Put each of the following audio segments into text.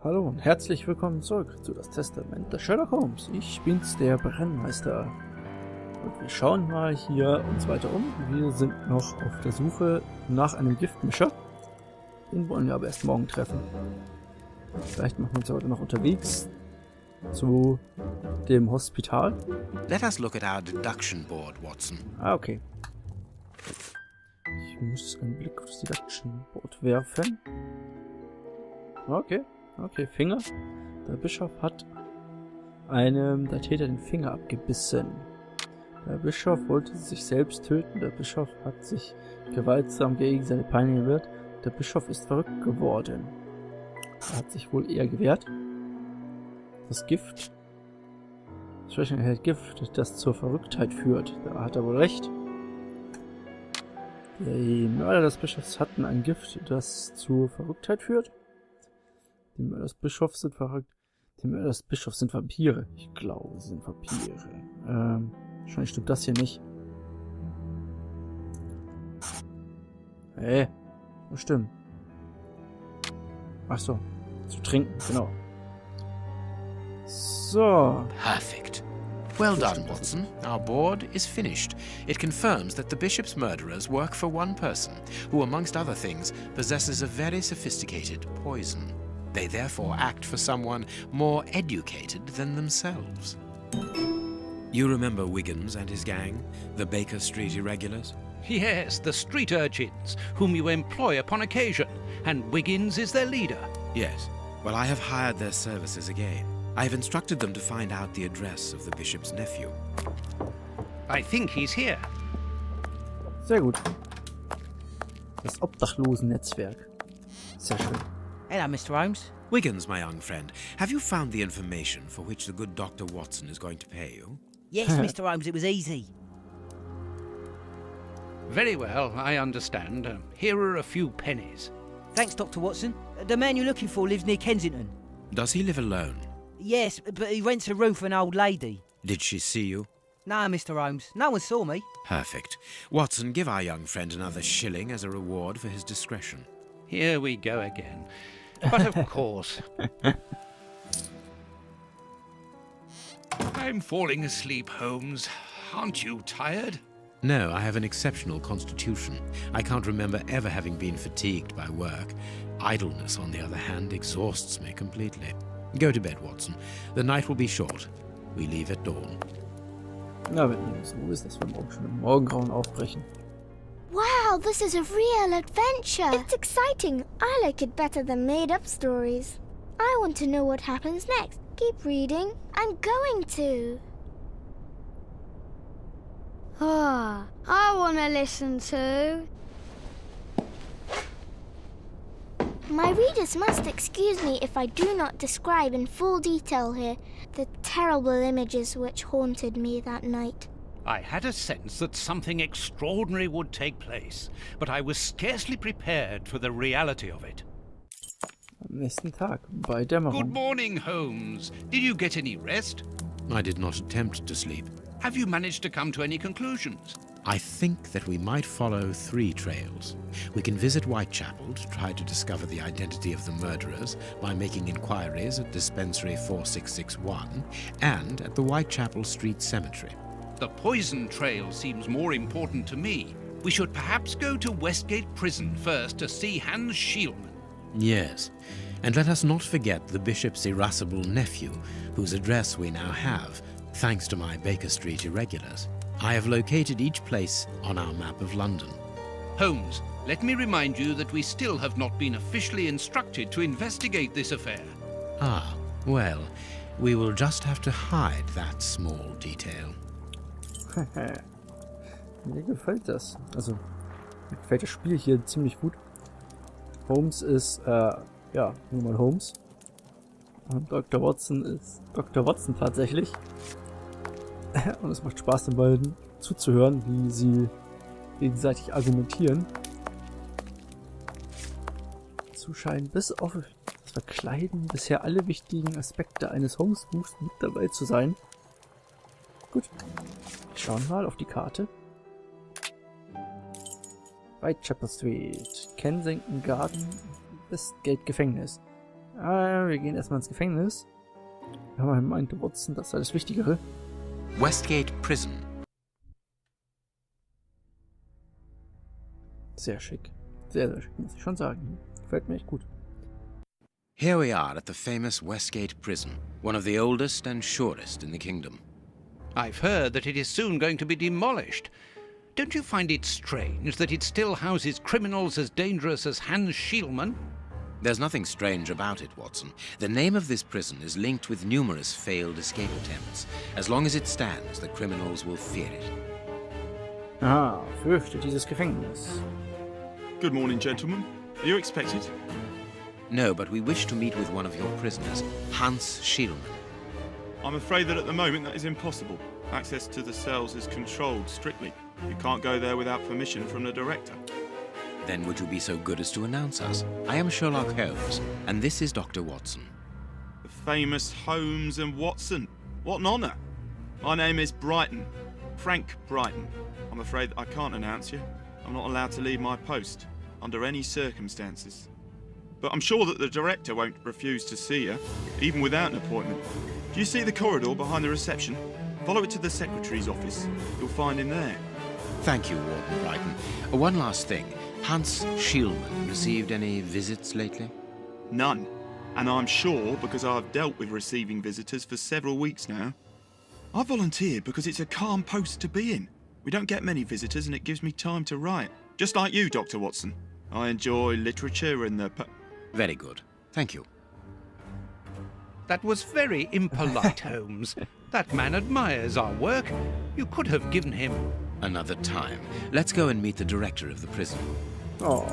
Hallo und herzlich willkommen zurück zu das Testament des Sherlock Holmes. Ich bin's, der Brennmeister. Und wir schauen mal hier uns weiter um. Wir sind noch auf der Suche nach einem Giftmischer. Den wollen wir aber erst morgen treffen. Vielleicht machen wir uns heute noch unterwegs zu dem Hospital. Let us look at our deduction board, Watson. Ah, okay. Ich muss einen Blick auf das Deduction Board werfen. Okay, Finger. Der Bischof hat einem der Täter den Finger abgebissen. Der Bischof wollte sich selbst töten. Der Bischof hat sich gewaltsam gegen seine Peiniger gewehrt. Der Bischof ist verrückt geworden. Er hat sich wohl eher gewehrt. Das Gift. Das Schwächen enthält Gift, das zur Verrücktheit führt. Da hat er wohl recht. Die Mörder des Bischofs hatten ein Gift, das zur Verrücktheit führt. Die Mörder des Bischofs sind verrückt. Die Mörder des Bischofs sind Vampire. Ich glaube, sie sind Vampire. Wahrscheinlich stimmt das hier nicht. Hey, das stimmt. Ach so, zu trinken, genau. So. Perfect. Well done, Watson. Our board is finished. It confirms that the bishop's murderers work for one person, who, amongst other things, possesses a very sophisticated poison. They therefore act for someone more educated than themselves. You remember Wiggins and his gang, the Baker Street Irregulars? Yes, the street urchins, whom you employ upon occasion, and Wiggins is their leader. Yes. Well, I have hired their services again. I have instructed them to find out the address of the bishop's nephew. I think he's here. Sehr gut. Das Obdachlosen-Netzwerk. Sehr schön. Hello, Mr. Holmes. Wiggins, my young friend, have you found the information for which the good Dr. Watson is going to pay you? Yes, Mr. Holmes, it was easy. Very well, I understand. Here are a few pennies. Thanks, Dr. Watson. The man you're looking for lives near Kensington. Does he live alone? Yes, but he rents a room for an old lady. Did she see you? No, Mr. Holmes, no one saw me. Perfect. Watson, give our young friend another shilling as a reward for his discretion. Here we go again. But of course. I'm falling asleep, Holmes. Aren't you tired? No, I have an exceptional constitution. I can't remember ever having been fatigued by work. Idleness, on the other hand, exhausts me completely. Go to bed, Watson. The night will be short. We leave at dawn. Na, wenn ihr so ist, dass wir morgen schon im Morgengrauen aufbrechen. Wow, this is a real adventure! It's exciting! I like it better than made-up stories. I want to know what happens next. Keep reading. I'm going to. Ah, I want to listen to. My readers must excuse me if I do not describe in full detail here the terrible images which haunted me that night. I had a sense that something extraordinary would take place, but I was scarcely prepared for the reality of it. Am nächsten Tag, bei Dämmerung. Good morning, Holmes. Did you get any rest? I did not attempt to sleep. Have you managed to come to any conclusions? I think that we might follow 3 trails. We can visit Whitechapel to try to discover the identity of the murderers by making inquiries at Dispensary 4661 and at the Whitechapel Street Cemetery. The poison trail seems more important to me. We should perhaps go to Westgate Prison first to see Hans Schielman. Yes, and let us not forget the bishop's irascible nephew, whose address we now have, thanks to my Baker Street Irregulars. I have located each place on our map of London. Holmes, let me remind you that we still have not been officially instructed to investigate this affair. Ah, well, we will just have to hide that small detail. Mir gefällt das. Also, mir gefällt das Spiel hier ziemlich gut. Holmes ist, ja, nur mal Holmes. Und Dr. Watson ist Dr. Watson tatsächlich. Und es macht Spaß, den beiden zuzuhören, wie sie gegenseitig argumentieren. Dazu scheinen bis auf das Verkleiden bisher alle wichtigen Aspekte eines Holmes-Buchs mit dabei zu sein. Gut, wir schauen mal auf die Karte. Whitechapel Street, Kensington Garden, Westgate Gefängnis. Wir gehen erstmal ins Gefängnis. Ja, man meinte Watson, das sei das Wichtigere. Westgate Prison. Sehr schick. Sehr, sehr schick, muss ich schon sagen. Gefällt mir echt gut. Here we are at the famous Westgate Prison, one of the oldest and surest in the kingdom. I've heard that it is soon going to be demolished. Don't you find it strange that it still houses criminals as dangerous as Hans Schielmann? There's nothing strange about it, Watson. The name of this prison is linked with numerous failed escape attempts. As long as it stands, the criminals will fear it. Ah, fürchte dieses Gefängnis. Good morning, gentlemen. Are you expected? No, but we wish to meet with one of your prisoners, Hans Schielmann. I'm afraid that at the moment that is impossible. Access to the cells is controlled strictly. You can't go there without permission from the director. Then would you be so good as to announce us? I am Sherlock Holmes, and this is Dr. Watson. The famous Holmes and Watson. What an honour. My name is Brighton. Frank Brighton. I'm afraid I can't announce you. I'm not allowed to leave my post, under any circumstances. But I'm sure that the director won't refuse to see you, even without an appointment. Do you see the corridor behind the reception? Follow it to the secretary's office. You'll find him there. Thank you, Warden Brighton. One last thing. Hans Schielmann received any visits lately? None. And I'm sure because I've dealt with receiving visitors for several weeks now. I volunteered because it's a calm post to be in. We don't get many visitors and it gives me time to write. Just like you, Dr. Watson. I enjoy literature and the... Very good. Thank you. That was very impolite, Holmes. That man admires our work. You could have given him... Another time. Let's go and meet the director of the prison. Oh.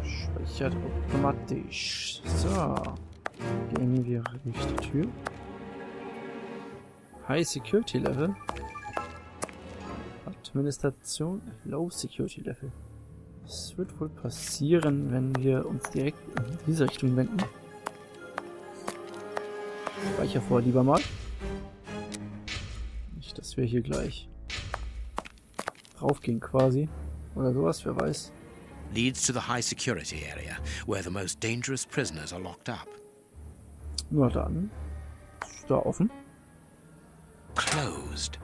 Speichert automatisch. So. Gehen wir durch die Tür. High Security Level. Administration Low Security Level. Was wird wohl passieren, wenn wir uns direkt in diese Richtung wenden? Speicher vor lieber mal. Nicht, dass wir hier gleich draufgehen quasi. Oder sowas, wer weiß. Leads to the high security area, where the most dangerous prisoners are locked up. Nur dann. Ist da offen? Closed.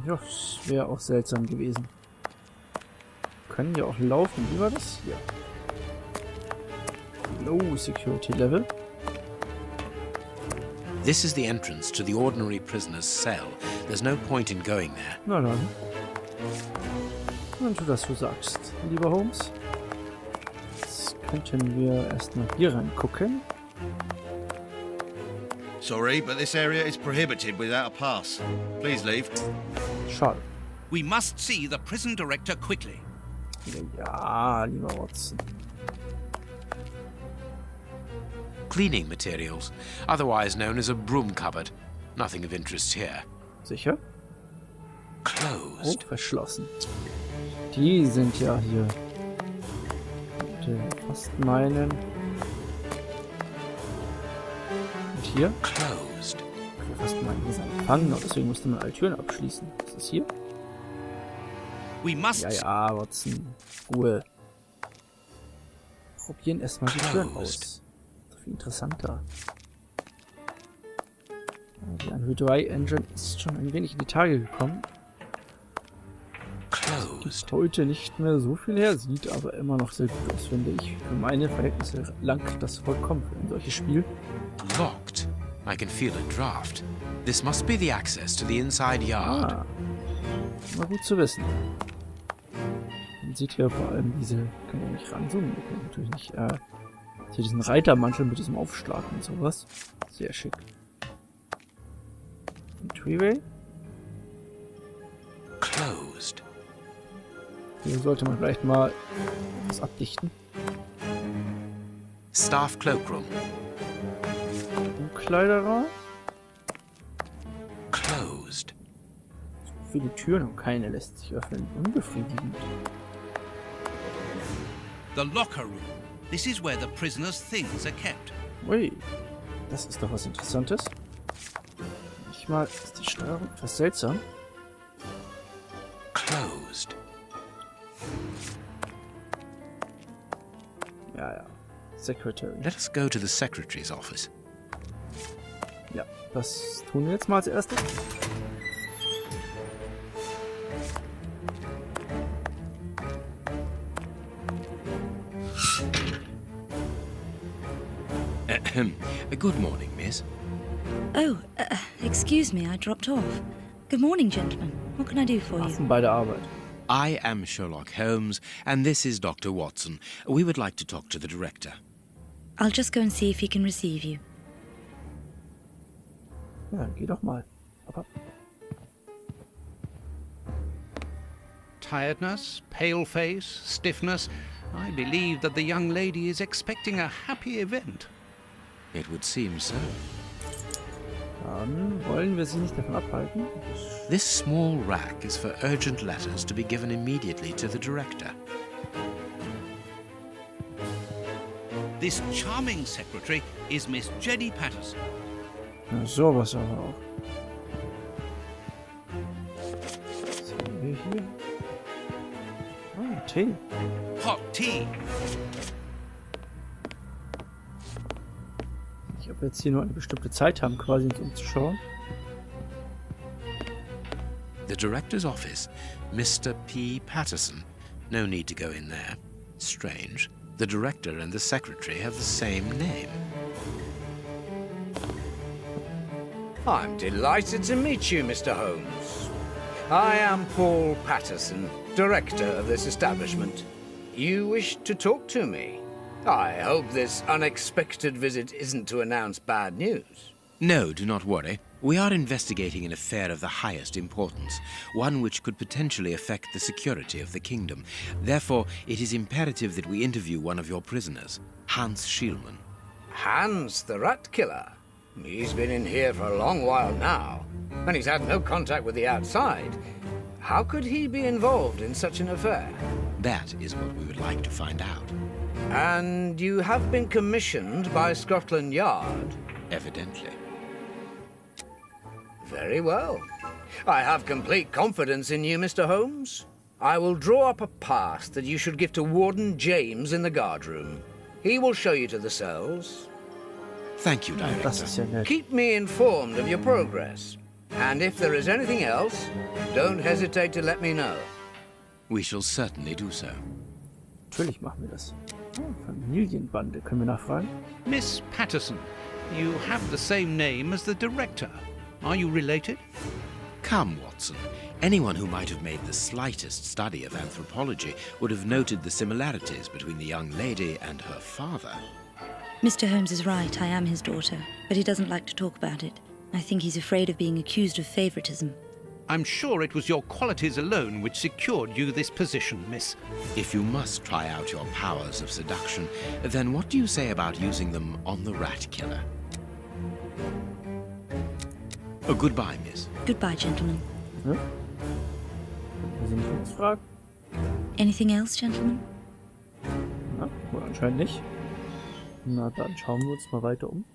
Ja, das wäre auch seltsam gewesen. Können ja auch laufen. Wie war das hier? Low Security Level. This is the entrance to the ordinary prisoner's cell. There's no point in going there. Na dann. Wenn du das so sagst, lieber Holmes. Jetzt könnten wir erstmal hier reingucken. Sorry, but this area is prohibited without a pass. Please leave. Schade. We must see the prison director quickly. Ja, lieber Watson. Cleaning materials, otherwise known as a broom cupboard. Nothing of interest here. Sicher? Oh, Closed. verschlossen. Die sind ja hier. Ich würde fast meinen. Und hier? Closed. Ich würde fast meinen, hier ist ein Gefangene. Deswegen musste man alle Türen abschließen. Was ist hier? We must... Ja, Watson. Ruhe. Probieren erstmal die Türen aus. Das ist viel interessanter. Die Unreal 3 Engine ist schon ein wenig in die Tage gekommen. Closed. Heute nicht mehr so viel her, sieht aber immer noch sehr gut aus, finde ich. Für meine Verhältnisse langt das vollkommen für ein solches Spiel. Locked. I can feel a draft. This must be the access to the inside yard. Ah, mal gut zu wissen. Man sieht hier vor allem diese, kann ja nicht ranzoomen, kann natürlich nicht, hier diesen Reitermantel mit diesem Aufschlag und sowas. Sehr schick. Entryway. Closed. Hier sollte man vielleicht mal etwas abdichten. Staff cloakroom. Kleiderraum. Closed. So viele Türen und keine lässt sich öffnen. Unbefriedigend. The locker room. This is where the prisoner's things are kept. Ui, das ist doch was Interessantes. Manchmal ist die Steuerung etwas seltsam. Closed. Ja, ja. Secretary. Let us go to the secretary's office. Ja, das tun wir jetzt mal als erstes. Good morning, miss. Oh, excuse me, I dropped off. Good morning, gentlemen. What can I do for you? Machen bei der Arbeit. I am Sherlock Holmes, and this is Dr. Watson. We would like to talk to the director. I'll just go and see if he can receive you. Ja, geh doch mal. Aber Tiredness, pale face, stiffness. I believe that the young lady is expecting a happy event. It would seem so. dann wollen wir sie nicht davon abhalten. This small rack is for urgent letters to be given immediately to the director. This charming secretary is Miss Jenny Patterson. Na, sowas aber auch. Was haben wir hier? Ah, Tee. Hot tea. Ob wir jetzt hier nur eine bestimmte Zeit haben, quasi uns umzuschauen. The director's office, Mr. P. Patterson. No need to go in there. Strange. The director and the secretary have the same name. I'm delighted to meet you, Mr. Holmes. I am Paul Patterson, director of this establishment. You wish to talk to me? I hope this unexpected visit isn't to announce bad news. No, do not worry. We are investigating an affair of the highest importance, one which could potentially affect the security of the kingdom. Therefore, it is imperative that we interview one of your prisoners, Hans Schielmann. Hans, the rat killer? He's been in here for a long while now, and he's had no contact with the outside. How could he be involved in such an affair? That is what we would like to find out. And you have been commissioned by Scotland Yard? Evidently. Very well. I have complete confidence in you, Mr. Holmes. I will draw up a pass that you should give to Warden James in the guardroom. He will show you to the cells. Thank you, Director. Das ist ja nett. Keep me informed of your progress. And if there is anything else, don't hesitate to let me know. We shall certainly do so. Natürlich machen wir das. Oh, Familienbande, können wir nachfragen? Miss Patterson, you have the same name as the director. Are you related? Come, Watson. Anyone who might have made the slightest study of anthropology would have noted the similarities between the young lady and her father. Mr. Holmes is right, I am his daughter, but he doesn't like to talk about it. I think he's afraid of being accused of favoritism. I'm sure it was your qualities alone which secured you this position, miss. If you must try out your powers of seduction, then what do you say about using them on the rat killer? Oh, goodbye, miss. Goodbye, gentlemen. Ja? Wir sind nicht uns fragen. Anything else, gentlemen? Na, wohl anscheinend nicht. Na, dann schauen wir uns mal weiter um.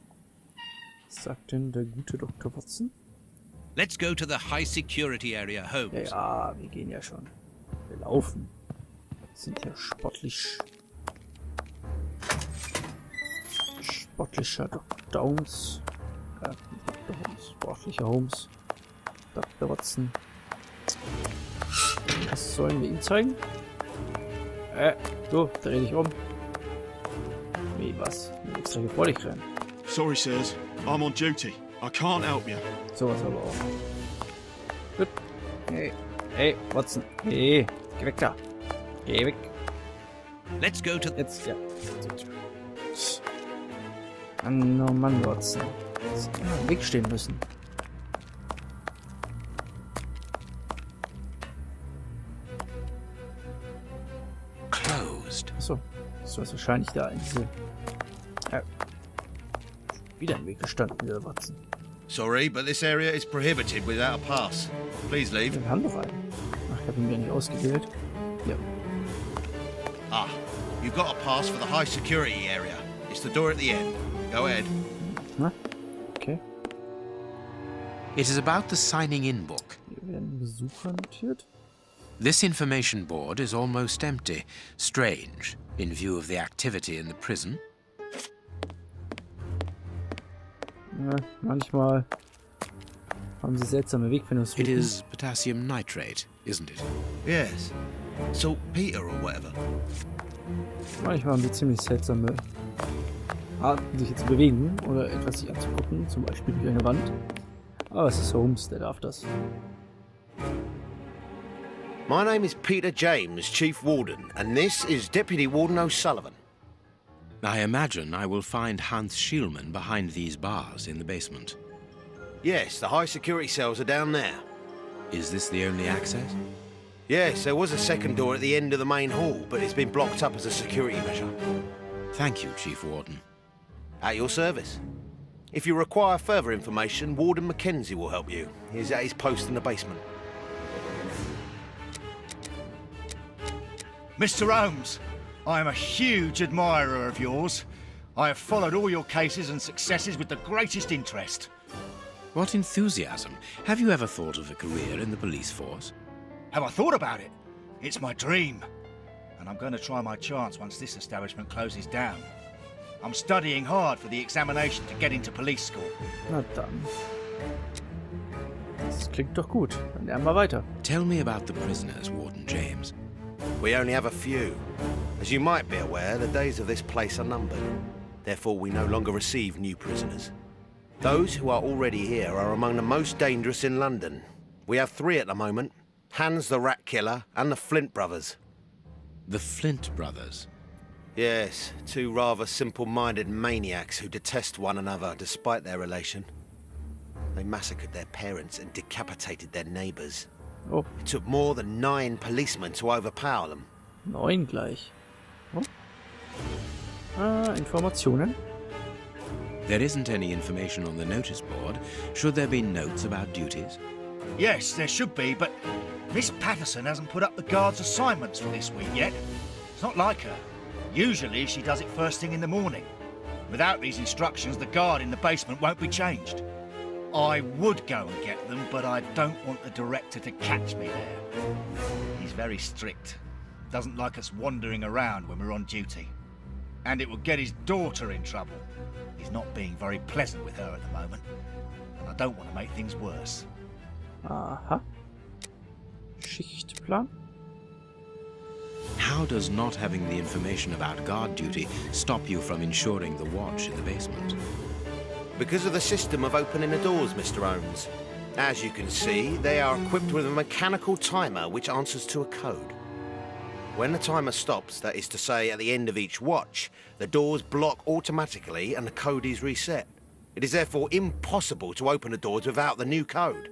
Was sagt denn der gute Dr. Watson? Let's go to the high security area, Holmes. Ja, ja, wir gehen ja schon. Wir laufen. Wir sind ja sportlicher Dr. Holmes. Dr. Holmes. Sportlicher Holmes. Dr. Watson. Was sollen wir ihm zeigen? Du, dreh dich um. Wie, was? Ich extra hier vor dich rennen. Sorry, sirs. I'm on duty. I can't help you. Sowas aber auch. Gut. Hey, Watson. Hey, geh weg da. Geh weg. Let's go to... Jetzt, ja. Mann, oh Mann, Watson. Dass wir immer im Weg stehen müssen. Closed. Achso. Das war wahrscheinlich da in diese... wieder im Weg gestanden, dieser Watson. Sorry, but this area is prohibited without a pass. Please leave. Wir haben doch einen. Ach, ich habe ihn ja nicht ausgewählt. Ja. Ah, you've got a pass for the high security area. It's the door at the end. Go ahead. Na? Okay. It is about the signing-in book. Hier werden Besucher notiert. This information board is almost empty. Strange, in view of the activity in the prison. Ja, manchmal haben sie seltsame It Wegfindungsrouten. is potassium nitrate, isn't it? Yes. Saltpeter or whatever. Manchmal haben sie ziemlich seltsame Arten, sich zu bewegen oder etwas sich anzugucken, zum Beispiel durch eine Wand. Aber es ist Holmes, der darf das. My name is Peter James, Chief Warden, and this is Deputy Warden O'Sullivan. I imagine I will find Hans Schielmann behind these bars in the basement. Yes, the high security cells are down there. Is this the only access? Yes, there was a second door at the end of the main hall, but it's been blocked up as a security measure. Thank you, Chief Warden. At your service. If you require further information, Warden Mackenzie will help you. He's at his post in the basement. Mr. Holmes, I am a huge admirer of yours. I have followed all your cases and successes with the greatest interest. What enthusiasm. Have you ever thought of a career in the police force? Have I thought about it? It's my dream. And I'm going to try my chance once this establishment closes down. I'm studying hard for the examination to get into police school. Na dann. Das klingt doch gut. Dann lernen wir weiter. Tell me about the prisoners, Warden James. We only have a few. As you might be aware, the days of this place are numbered. Therefore, we no longer receive new prisoners. Those who are already here are among the most dangerous in London. We have 3 at the moment. Hans the Rat Killer and the Flint Brothers. The Flint brothers. Yes, 2 rather simple-minded maniacs who detest one another despite their relation. They massacred their parents and decapitated their neighbours. Oh. It took more than 9 policemen to overpower them. 9 gleich. Oh. Informationen. There isn't any information on the notice board. Should there be notes about duties? Yes, there should be, but Miss Patterson hasn't put up the guard's assignments for this week yet. It's not like her. Usually she does it first thing in the morning. Without these instructions, the guard in the basement won't be changed. I would go and get them, but I don't want the director to catch me there. He's very strict. Doesn't like us wandering around when we're on duty. And it will get his daughter in trouble. He's not being very pleasant with her at the moment. And I don't want to make things worse. Aha. Schichtplan. How does not having the information about guard duty stop you from ensuring the watch in the basement? Because of the system of opening the doors, Mr. Holmes. As you can see, they are equipped with a mechanical timer which answers to a code. When the timer stops, that is to say at the end of each watch, the doors block automatically and the code is reset. It is therefore impossible to open the doors without the new code.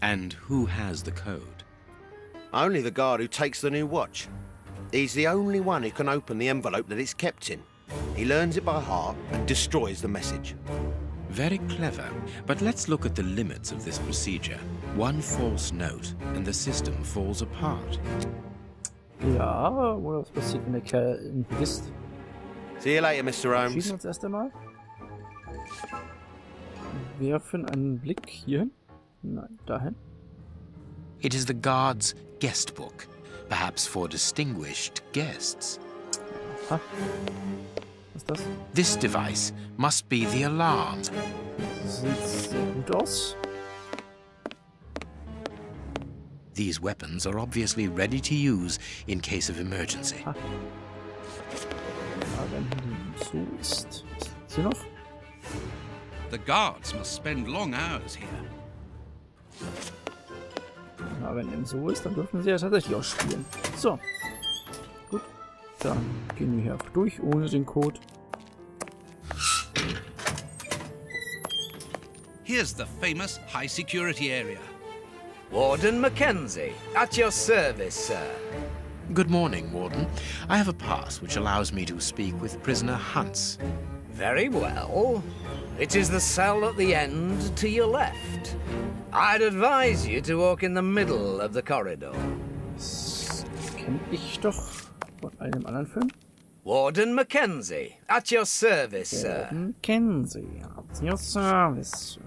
And who has the code? Only the guard who takes the new watch. He's the only one who can open the envelope that it's kept in. He learns it by heart and destroys the message. Very clever, but let's look at the limits of this procedure. One false note and the system falls apart. Ja, oder was passiert, wenn der Kerl ihn vergisst? See you later, Mr. Wir Holmes. schießen uns erst einmal. Werfen einen Blick hierhin. Nein, dahin. It is the guard's guest book, perhaps for distinguished guests. Aha. Was ist das? This device must be the alarm. Das sieht sehr gut aus. These weapons are obviously ready to use in case of emergency. Ah. Ja, wenn die so ist. Was ist hier noch? The guards must spend long hours here. Ja, wenn dem so ist, dann dürfen sie ja tatsächlich auch spielen. So. Gut. Dann gehen wir hier einfach durch, ohne den Code. Here's the famous high security area. Warden Mackenzie, at your service, sir. Good morning, Warden. I have a pass which allows me to speak with prisoner Hans. Very well. It is the cell at the end to your left. I'd advise you to walk in the middle of the corridor. Das kenne ich doch von einem anderen Film. Warden Mackenzie, at your service, sir. Mackenzie, at your service.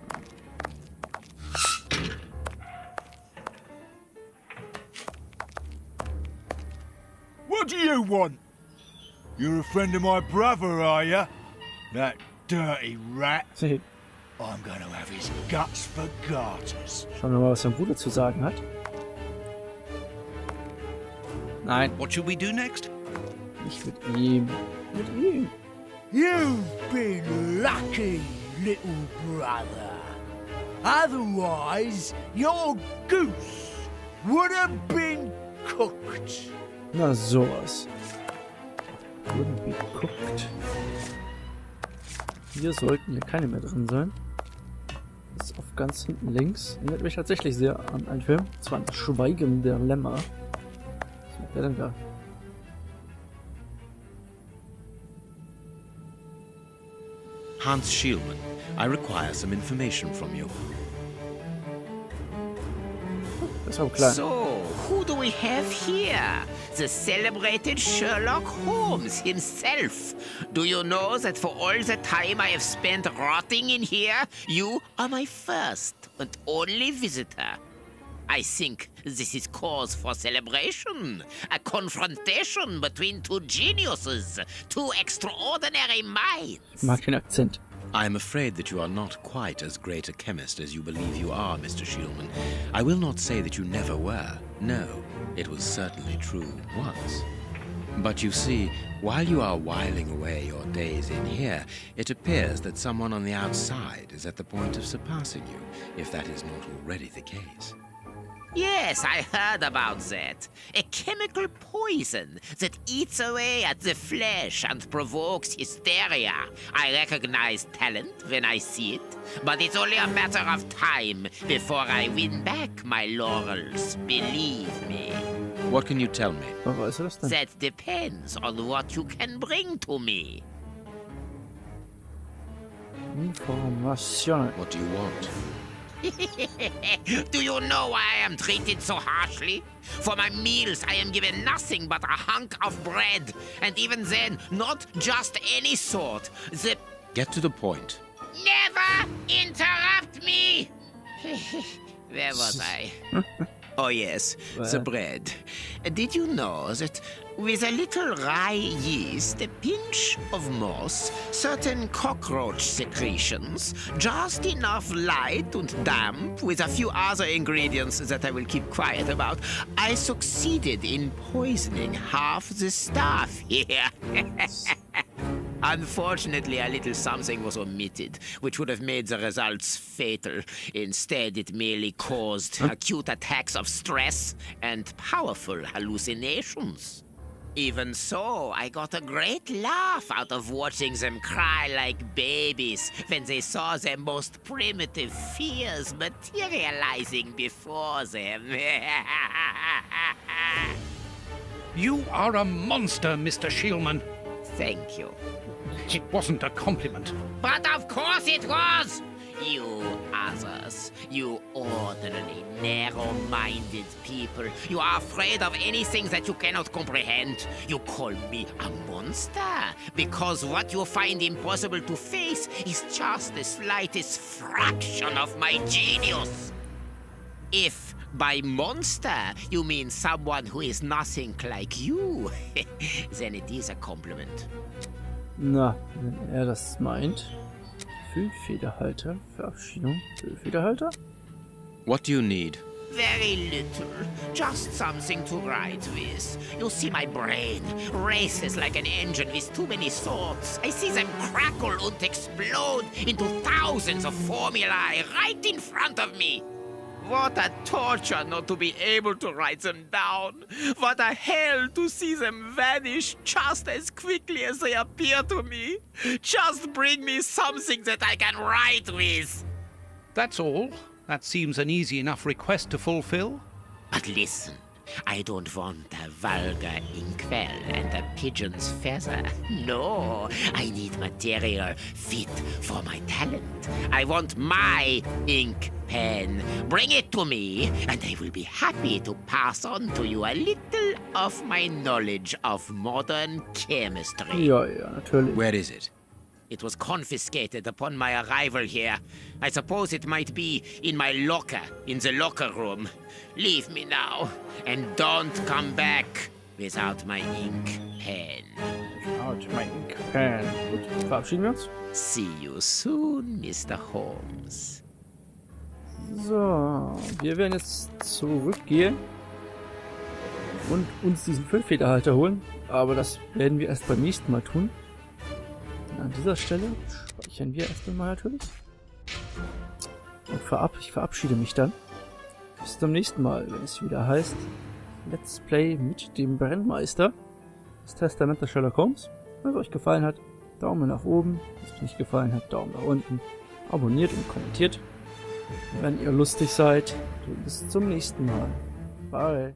What do you want? You're a friend of my brother, are you? That dirty rat. I'm going to have his guts for garters. Schauen wir mal, was sein Bruder zu sagen hat. Nein, What should we do next? nicht mit ihm. Mit ihm. You've been lucky, little brother. Otherwise, your goose would have been cooked. Na sowas. Wurden wir geguckt. Hier sollten hier keine mehr drin sein. Das ist auf ganz hinten links. Erinnert mich tatsächlich sehr an einen Film. Und zwar an das Schweigen der Lämmer. Was macht der denn da? Hans Schielmann, I require some information from you. Das ist aber klar. So, who do we have here? The celebrated Sherlock Holmes himself. Do you know that for all the time I have spent rotting in here, you are my first and only visitor? I think this is cause for celebration. A confrontation between two geniuses, two extraordinary minds. Ich mag den Akzent. I'm afraid that you are not quite as great a chemist as you believe you are, Mr. Schielmann. I will not say that you never were. No, it was certainly true once. But you see, while you are whiling away your days in here, it appears that someone on the outside is at the point of surpassing you, if that is not already the case. Yes, I heard about that. A chemical poison that eats away at the flesh and provokes hysteria. I recognize talent when I see it, but it's only a matter of time before I win back my laurels, believe me. What can you tell me? Was weiß er das denn? That depends on what you can bring to me. Information. What do you want? Do you know why I am treated so harshly? For my meals, I am given nothing but a hunk of bread. And even then, not just any sort. Get to the point. Never interrupt me! Where was I? Oh, yes, the bread. Did you know that with a little rye yeast, a pinch of moss, certain cockroach secretions, just enough light and damp, with a few other ingredients that I will keep quiet about, I succeeded in poisoning half the staff here. Unfortunately, a little something was omitted, which would have made the results fatal. Instead, it merely caused acute attacks of stress and powerful hallucinations. Even so, I got a great laugh out of watching them cry like babies when they saw their most primitive fears materializing before them. You are a monster, Mr. Schielmann. Thank you. It wasn't a compliment. But of course it was! You others, you ordinary, narrow-minded people, you are afraid of anything that you cannot comprehend. You call me a monster because what you find impossible to face is just the slightest fraction of my genius. If by monster you mean someone who is nothing like you, then it is a compliment. Na, wenn er das meint. Füllfederhalter, Verabschiedung, Füllfederhalter? What do you need? Very little. Just something to write with. You see, my brain races like an engine with too many thoughts. I see them crackle and explode into thousands of formulae right in front of me. What a torture not to be able to write them down. What a hell to see them vanish just as quickly as they appear to me. Just bring me something that I can write with. That's all. That seems an easy enough request to fulfill. But listen, I don't want a vulgar inkwell and a pigeon's feather. No, I need material fit for my talent. I want my ink pen. Bring it to me, and I will be happy to pass on to you a little of my knowledge of modern chemistry. Ja, natürlich. Where is it? It was confiscated upon my arrival here. I suppose it might be in my locker, in the locker room. Leave me now, and don't come back without my ink pen. Haut meinen Kahn. Gut, verabschieden wir uns. See you soon, Mr. Holmes. So, wir werden jetzt zurückgehen und uns diesen Füllfederhalter holen. Aber das werden wir erst beim nächsten Mal tun. Und an dieser Stelle speichern wir erst einmal natürlich. Und ich verabschiede mich dann. Bis zum nächsten Mal, wenn es wieder heißt Let's Play mit dem Brennmeister. Das Testament des Sherlock Holmes. Wenn es euch gefallen hat, Daumen nach oben. Wenn es euch nicht gefallen hat, Daumen nach unten. Abonniert und kommentiert. Wenn ihr lustig seid, bis zum nächsten Mal. Bye.